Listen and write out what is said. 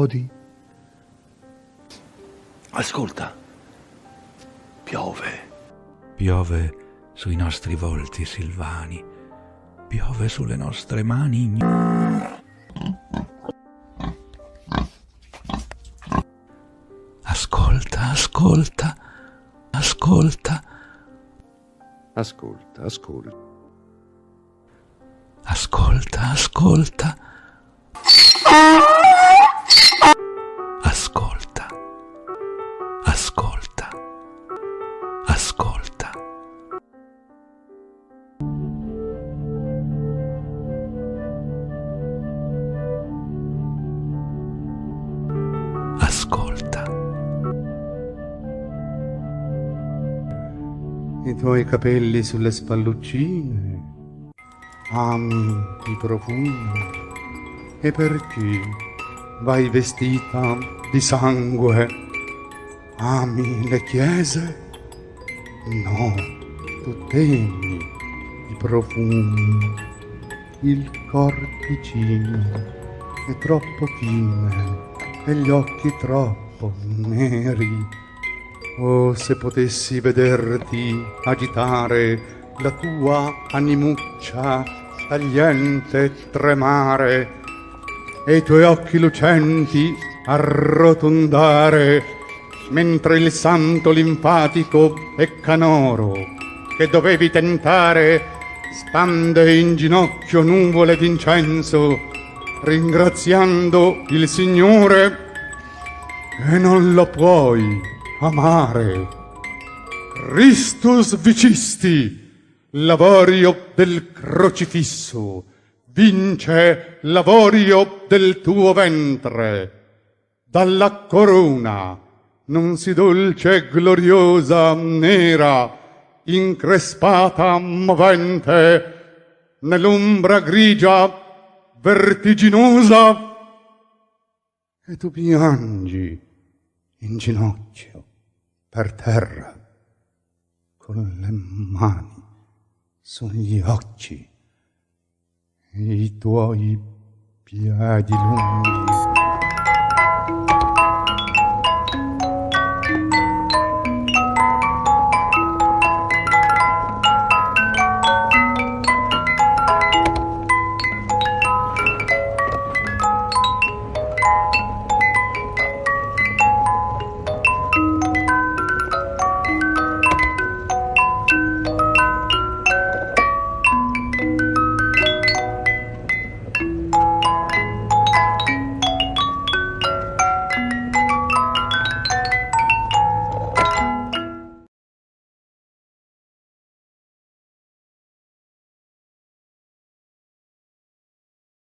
godi. Ascolta, piove. Piove sui nostri volti silvani, piove sulle nostre mani. Ascolta, ascolta, ascolta. Ascolta, ascolta. Ascolta, ascolta. Ascolta, ascolta, ascolta. Ascolta. I tuoi capelli sulle spalluccine, ami i profumi, e perché vai vestita di sangue? Ami le chiese? No, tu temi i profumi. Il corpicino è troppo fine e gli occhi troppo neri. Oh, se potessi vederti agitare la tua animuccia tagliente tremare e i tuoi occhi lucenti arrotondare, mentre il santo linfatico e canoro che dovevi tentare spande in ginocchio nuvole d'incenso, ringraziando il Signore, e non lo puoi amare. Christus vicisti, l'avorio del crocifisso, vince l'avorio del tuo ventre. Dalla corona, non si dolce e gloriosa, nera, increspata, movente, nell'ombra grigia, vertiginosa, e tu piangi in ginocchio per terra, con le mani sugli occhi e i tuoi piedi lunghi